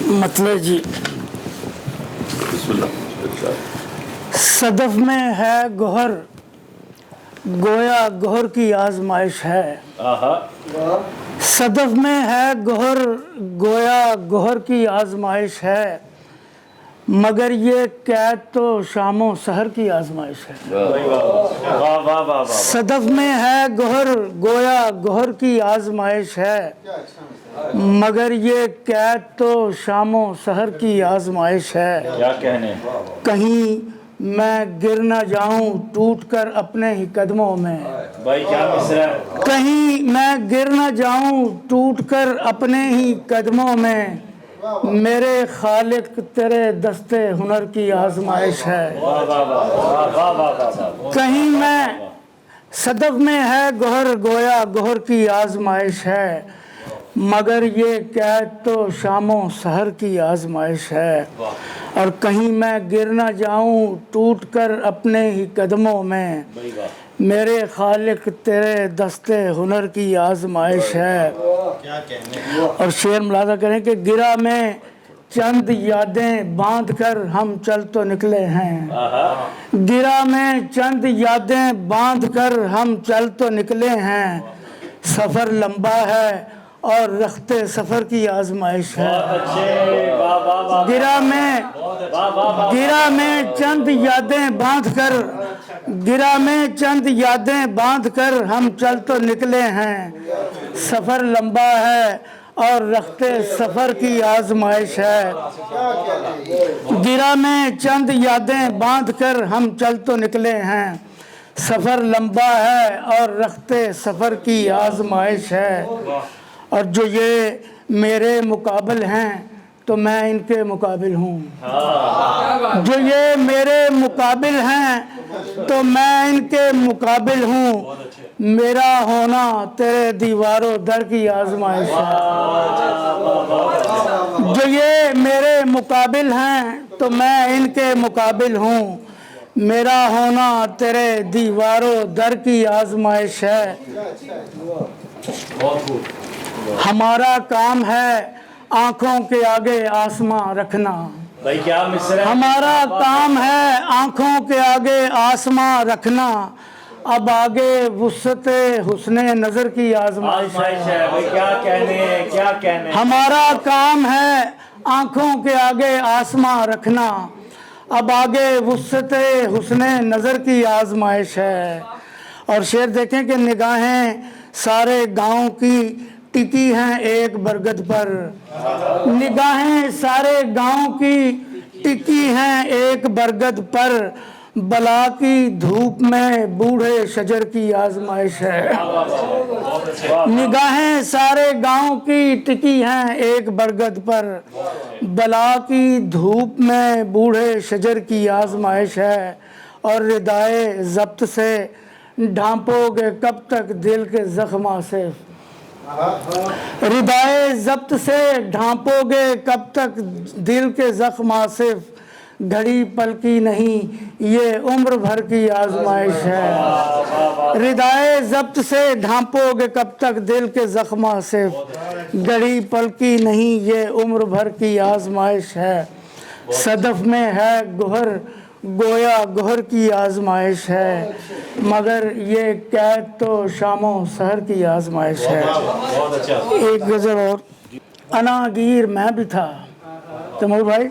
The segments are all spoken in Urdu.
مطلب جی صدف میں ہے گوہر گویا گوہر کی آزمائش ہے. صدف میں ہے گوہر گویا گوہر کی آزمائش ہے، مگر یہ قید تو شام و سحر کی آزمائش ہے. صدف میں ہے گوہر گویا گوہر کی آزمائش ہے، مگر یہ قید تو شام و سحر کی آزمائش ہے. کیا کہنے کہیں میں گر نہ جاؤں ٹوٹ کر اپنے ہی قدموں میں. بھائی کیا مصرع ہے. کہیں میں گر نہ جاؤں ٹوٹ کر اپنے ہی قدموں میں، میرے خالق تیرے دستے ہنر کی آزمائش ہے. کہیں میں صدف میں ہے گوہر گویا گوہر کی آزمائش ہے، مگر یہ قید تو شام و سحر کی آزمائش ہے. اور کہیں میں گر نہ جاؤں ٹوٹ کر اپنے ہی قدموں میں، میرے خالق تیرے دستے ہنر کی آزمائش ہے. اور شعر ملاحظہ کریں کہ گرہ میں چند یادیں باندھ کر ہم چل تو نکلے ہیں. گرہ میں چند یادیں باندھ کر ہم چل تو نکلے ہیں، سفر لمبا ہے اور رخت سفر کی آزمائش ہے. گرہ میں چند یادیں باندھ کر گرہ میں چند یادیں باندھ کر ہم چل تو نکلے ہیں، سفر لمبا ہے اور رخت سفر کی آزمائش ہے. گرہ میں چند یادیں باندھ کر ہم چل تو نکلے ہیں، سفر لمبا ہے اور رخت سفر کی آزمائش ہے. اور جو یہ میرے مقابل ہیں تو میں ان کے مقابل ہوں. جو یہ میرے مقابل ہیں تو میں ان کے مقابل ہوں، میرا ہونا تیرے دیواروں در کی آزمائش ہے. جو یہ میرے مقابل ہیں تو میں ان کے مقابل ہوں، میرا ہونا تیرے دیواروں در کی آزمائش ہے. ہمارا کام ہے آنکھوں کے آگے آسماں رکھنا. بھائی کیا مصرع ہے. ہمارا کام ہے آنکھوں کے آگے آسماں رکھنا، اب آگے وسعت حسن نظر کی آزمائش ہے. بھائی کیا کہنے. ہمارا کام ہے آنکھوں کے آگے آسماں رکھنا، اب آگے وسعت حسن نظر کی آزمائش ہے. اور شعر دیکھیں کہ نگاہیں سارے گاؤں کی ٹکی ہیں ایک برگد پر. نگاہیں سارے گاؤں کی ٹکی ہیں ایک برگد پر، بلا کی دھوپ میں بوڑھے شجر کی آزمائش ہے. نگاہیں سارے گاؤں کی ٹکی ہیں ایک برگد پر، بلا کی دھوپ میں بوڑھے شجر کی آزمائش ہے. اور ردائے ضبط سے ڈھانپو گے کب تک دل کے زخماں سے. ردائے ضبط سے ڈھانپو گے کب تک دل کے زخم آصف، گھڑی پل کی نہیں یہ عمر بھر کی آزمائش ہے. ردائے ضبط سے ڈھانپو گے کب تک دل کے زخم آصف، گھڑی پل کی نہیں یہ عمر بھر کی آزمائش ہے. صدف میں ہے گوہر گویا گوہر کی آزمائش ہے، مگر یہ قید تو شام و سحر کی آزمائش ہے. ایک غزل اور. انا گیر میں بھی تھا تیمور بھائی،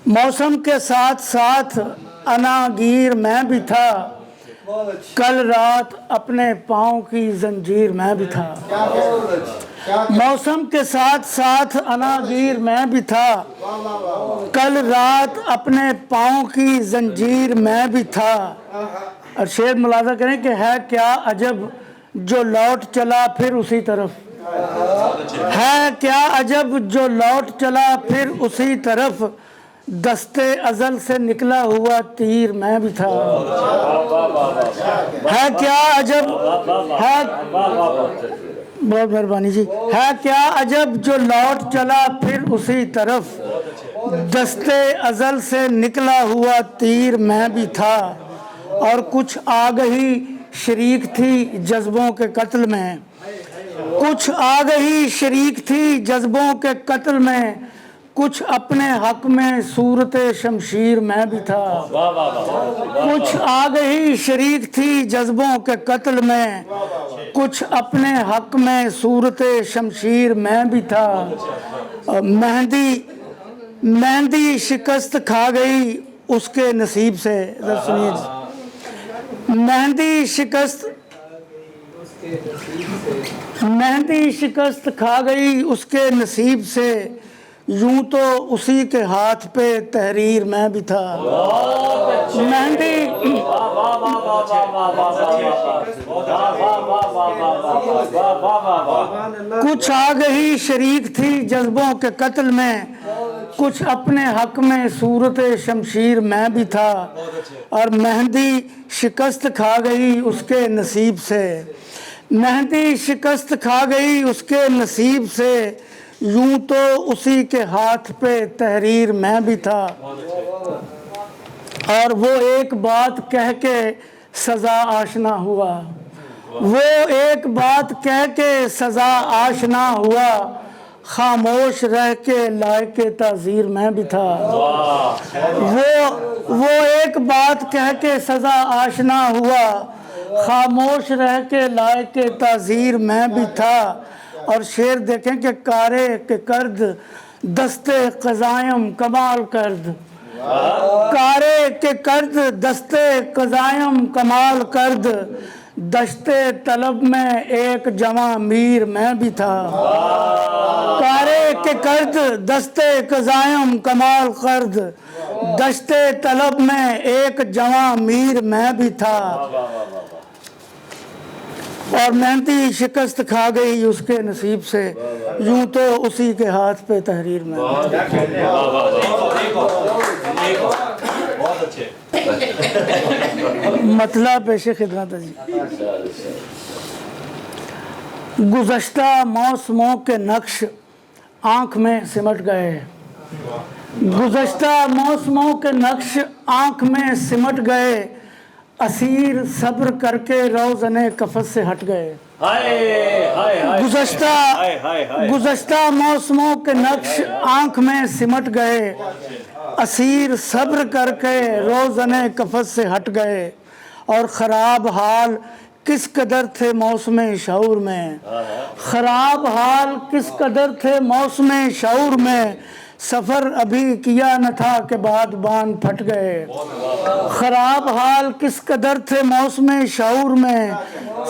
موسم کے ساتھ ساتھ انا گیر میں بھی تھا، کل رات اپنے پاؤں کی زنجیر میں بھی تھا. موسم کے ساتھ ساتھ انا گیر میں بھی تھا، کل رات اپنے پاؤں کی زنجیر میں بھی تھا. اور شعر ملاحظہ کریں کہ ہے کیا عجب جو لوٹ چلا پھر اسی طرف. ہے کیا عجب جو لوٹ چلا پھر اسی طرف، دستے ازل سے نکلا ہوا تیر میں بھی تھا. ہے کیا عجب ہے بہت مہربانی جی. ہے کیا عجب جو لوٹ چلا پھر اسی طرف، دستے ازل سے نکلا ہوا تیر میں بھی تھا. اور کچھ آگہی شریک تھی جذبوں کے قتل میں، کچھ آگہی شریک تھی جذبوں کے قتل میں، کچھ اپنے حق میں صورت شمشیر میں بھی تھا، واہ واہ واہ کچھ آگہی شریک تھی جذبوں کے قتل میں، کچھ اپنے حق میں صورت شمشیر میں بھی تھا۔ مہندی شکست کھا گئی اس کے نصیب سے، ذرا سنیے، مہندی شکست کھا گئی اس کے نصیب سے، یوں تو اسی کے ہاتھ پہ تحریر میں بھی تھا۔ کچھ آگہی شریک تھی جذبوں کے قتل میں، کچھ اپنے حق میں صورت شمشیر میں بھی تھا، اور مہندی شکست کھا گئی اس کے نصیب سے، مہندی شکست کھا گئی اس کے نصیب سے، یوں تو اسی کے ہاتھ پہ تحریر میں بھی تھا۔ اور وہ ایک بات کہہ کے سزا آشنا ہوا، وہ ایک بات کہہ کے سزا آشنا ہوا، خاموش رہ کے لائق تعزیر میں بھی تھا۔ وہ ایک بات کہہ کے سزا آشنا ہوا، خاموش رہ کے لائق تعزیر میں بھی تھا۔ اور شعر دیکھیں کہ کارے کے کرد دستے قضائم کمال کرد، کارے کے کرد دستے قضائم کمال کرد، دشتے طلب میں ایک جواں میر میں بھی تھا۔ کارے کے کرد دستے قضائم کمال کرد، دشتے طلب میں ایک جواں میر میں بھی تھا۔ اور مہندی شکست کھا گئی اس کے نصیب سے، یوں تو اسی کے ہاتھ پہ تحریر میں۔ مطلب پیش خدمت ہے جی، گزشتہ موسموں کے نقش آنکھ میں سمٹ گئے، گزشتہ موسموں کے نقش آنکھ میں سمٹ گئے، اسیر صبر کر کے روزن کفس سے ہٹ گئے۔ گزشتہ موسموں کے نقش آنکھ میں سمٹ گئے، اسیر صبر کر کے روزن کفس سے ہٹ گئے، اور خراب حال کس قدر تھے موسم شعور میں، خراب حال کس قدر تھے موسم شعور میں، سفر ابھی کیا نہ تھا کہ بعد بان پھٹ گئے۔ خراب حال کس قدر تھے موسم شعور میں،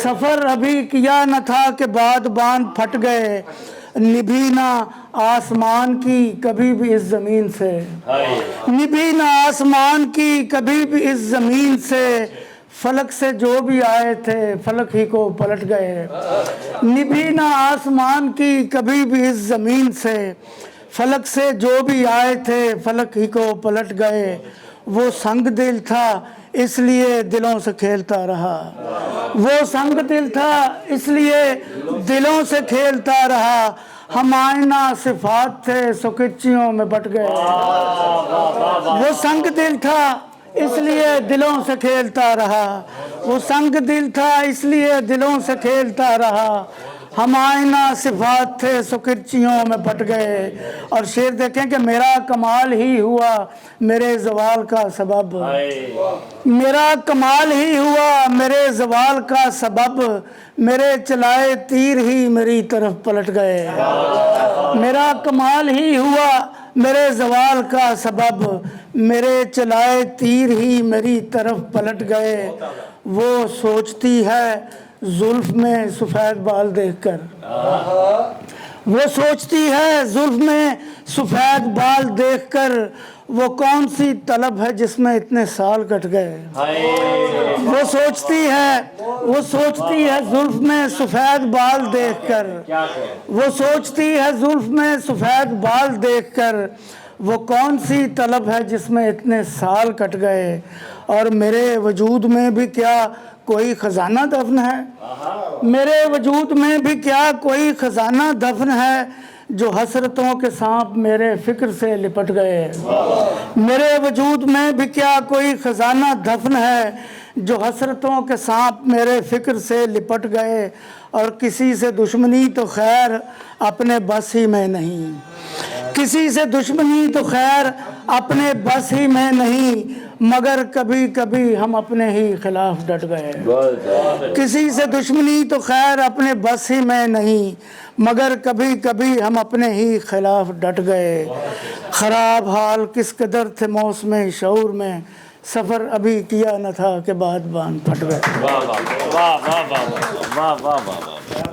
سفر ابھی کیا نہ تھا کہ بعد بان پھٹ گئے، نبھی نہ آسمان کی کبھی بھی اس زمین سے، نبھی نہ آسمان کی کبھی بھی اس زمین سے، فلک سے جو بھی آئے تھے فلک ہی کو پلٹ گئے۔ نبھی نہ آسمان کی کبھی بھی اس زمین سے، فلک سے جو بھی آئے تھے فلک ہی کو پلٹ گئے، وہ سنگ دل تھا اس لیے دلوں سے کھیلتا رہا، وہ سنگ دل تھا اس لیے دلوں سے کھیلتا رہا، ہم آئینہ صفات تھے سو کچیوں میں بٹ گئے۔ وہ سنگ دل تھا اس لیے دلوں سے کھیلتا رہا، وہ سنگ دل تھا اس لیے دلوں سے کھیلتا رہا، ہم آئینہ صفات تھے سو کرچیوں میں پٹ گئے۔ اور شعر دیکھیں کہ میرا کمال ہی ہوا میرے زوال کا سبب، میرا کمال ہی ہوا میرے زوال کا سبب، میرے چلائے تیر ہی میری طرف پلٹ گئے۔ میرا کمال ہی ہوا میرے زوال کا سبب، میرے چلائے تیر ہی میری طرف پلٹ گئے، وہ سوچتی ہے زلف میں سفید بال دیکھ کر، وہ سوچتی ہے زلف میں سفید بال دیکھ کر، وہ کون سی طلب ہے جس میں اتنے سال کٹ گئے۔ وہ سوچتی ہے زلف میں سفید بال دیکھ کر، وہ سوچتی ہے زلف میں سفید بال دیکھ کر، وہ کون سی طلب ہے جس میں اتنے سال کٹ گئے، اور میرے وجود میں بھی کیا کوئی خزانہ دفن ہے، میرے وجود میں بھی کیا کوئی خزانہ دفن ہے، جو حسرتوں کے سانپ میرے فکر سے لپٹ گئے۔ میرے وجود میں بھی کیا کوئی خزانہ دفن ہے، جو حسرتوں کے سانپ میرے فکر سے لپٹ گئے، اور کسی سے دشمنی تو خیر اپنے بس ہی میں نہیں، کسی سے دشمنی تو خیر اپنے بس ہی میں نہیں، مگر کبھی کبھی ہم اپنے ہی خلاف ڈٹ گئے۔ کسی سے دشمنی تو خیر اپنے بس ہی میں نہیں، مگر کبھی کبھی ہم اپنے ہی خلاف ڈٹ گئے۔ خراب حال کس قدر تھے موسم شعور میں، سفر ابھی کیا نہ تھا کہ بادبان پھٹ گئے۔ واہ واہ واہ واہ واہ واہ واہ واہ واہ۔